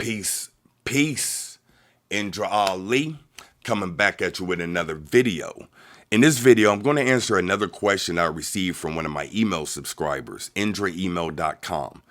Peace, peace. Indra Ali coming back at you with another video. In this video, I'm going to answer another question I received from one of my email subscribers, indraemail.com.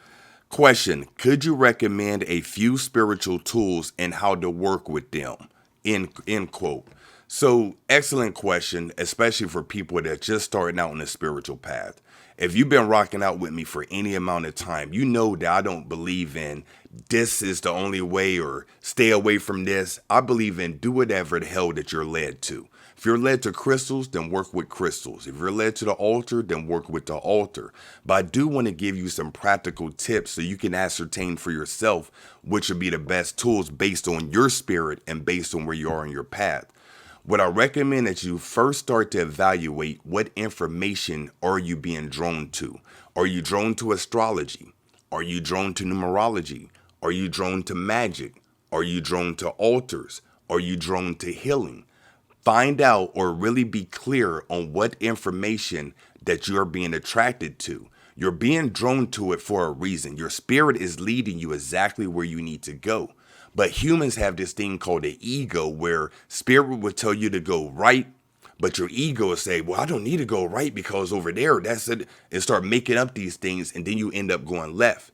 Question: could you recommend a few spiritual tools and how to work with them? End quote. So, excellent question, especially for people that just starting out on the spiritual path. If you've been rocking out with me for any amount of time, you know that I don't believe in this is the only way or stay away from this. I believe in do whatever the hell that you're led to. If you're led to crystals, then work with crystals. If you're led to the altar, then work with the altar. But I do want to give you some practical tips so you can ascertain for yourself which would be the best tools based on your spirit and based on where you are in your path. What I recommend that you first start to evaluate what information are you being drawn to. Are you drawn to astrology? Are you drawn to numerology? Are you drawn to magic? Are you drawn to altars? Are you drawn to healing? Find out or really be clear on what information that you're being attracted to. You're being drawn to it for a reason. Your spirit is leading you exactly where you need to go. But humans have this thing called the ego where spirit will tell you to go right, but your ego will say, well, I don't need to go right because over there, that's it, and start making up these things, and then you end up going left,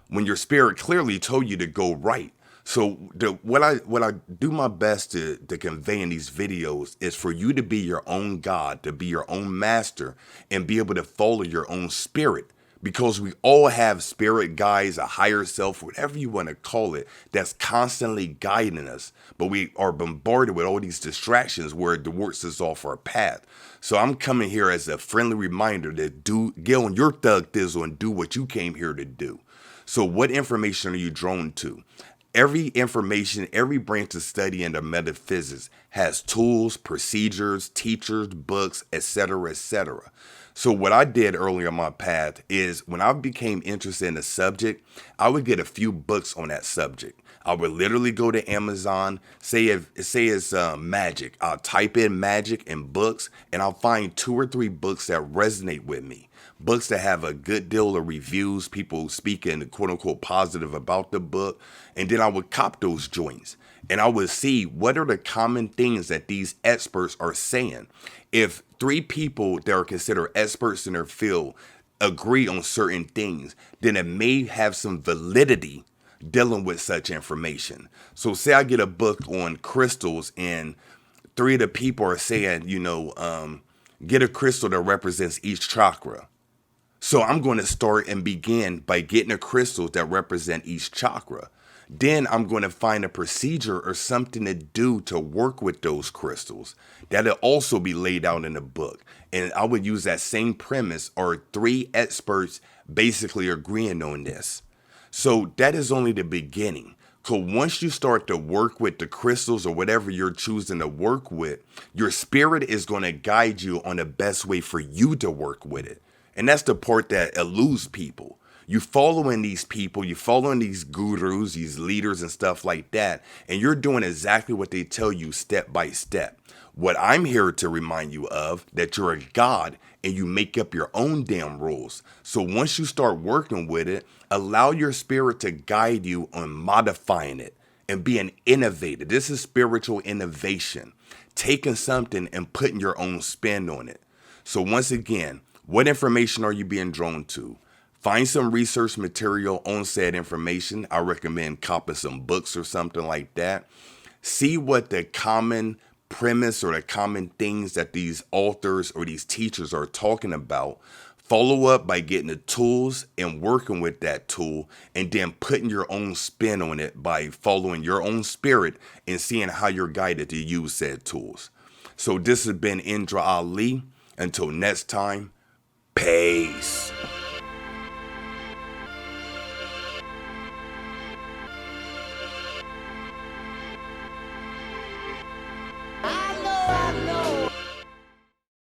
when your spirit clearly told you to go right. So what I do my best to convey in these videos is for you to be your own God, to be your own master, and be able to follow your own spirit. Because we all have spirit guides, a higher self, whatever you want to call it, that's constantly guiding us. But we are bombarded with all these distractions where it diverts us off our path. So I'm coming here as a friendly reminder to get on your thug thizzle and do what you came here to do. So what information are you drawn to? Every information, every branch of study in the metaphysics has tools, procedures, teachers, books, etc., etc. So what I did earlier in my path is when I became interested in a subject, I would get a few books on that subject. I would literally go to Amazon, say it's Magick. I'll type in Magick and books, and I'll find 2 or 3 books that resonate with me. Books that have a good deal of reviews, people speaking quote unquote positive about the book. And then I would cop those joints and I would see what are the common things that these experts are saying. If 3 people that are considered experts in their field agree on certain things, then it may have some validity dealing with such information. So say I get a book on crystals and 3 of the people are saying, get a crystal that represents each chakra. So I'm going to start and begin by getting a crystal that represent each chakra. Then I'm going to find a procedure or something to do to work with those crystals. That'll also be laid out in the book. And I would use that same premise or 3 experts basically agreeing on this. So that is only the beginning. So once you start to work with the crystals or whatever you're choosing to work with, your spirit is going to guide you on the best way for you to work with it. And that's the part that eludes people. You following these people, you following these gurus, these leaders and stuff like that, and you're doing exactly what they tell you step by step. What I'm here to remind you of, that you're a God and you make up your own damn rules. So once you start working with it, allow your spirit to guide you on modifying it and being innovative. This is spiritual innovation, taking something and putting your own spin on it. So once again, what information are you being drawn to? Find some research material on said information. I recommend copying some books or something like that. See what the common premise or the common things that these authors or these teachers are talking about. Follow up by getting the tools and working with that tool and then putting your own spin on it by following your own spirit and seeing how you're guided to use said tools. So this has been Indra Ali. Until next time, peace.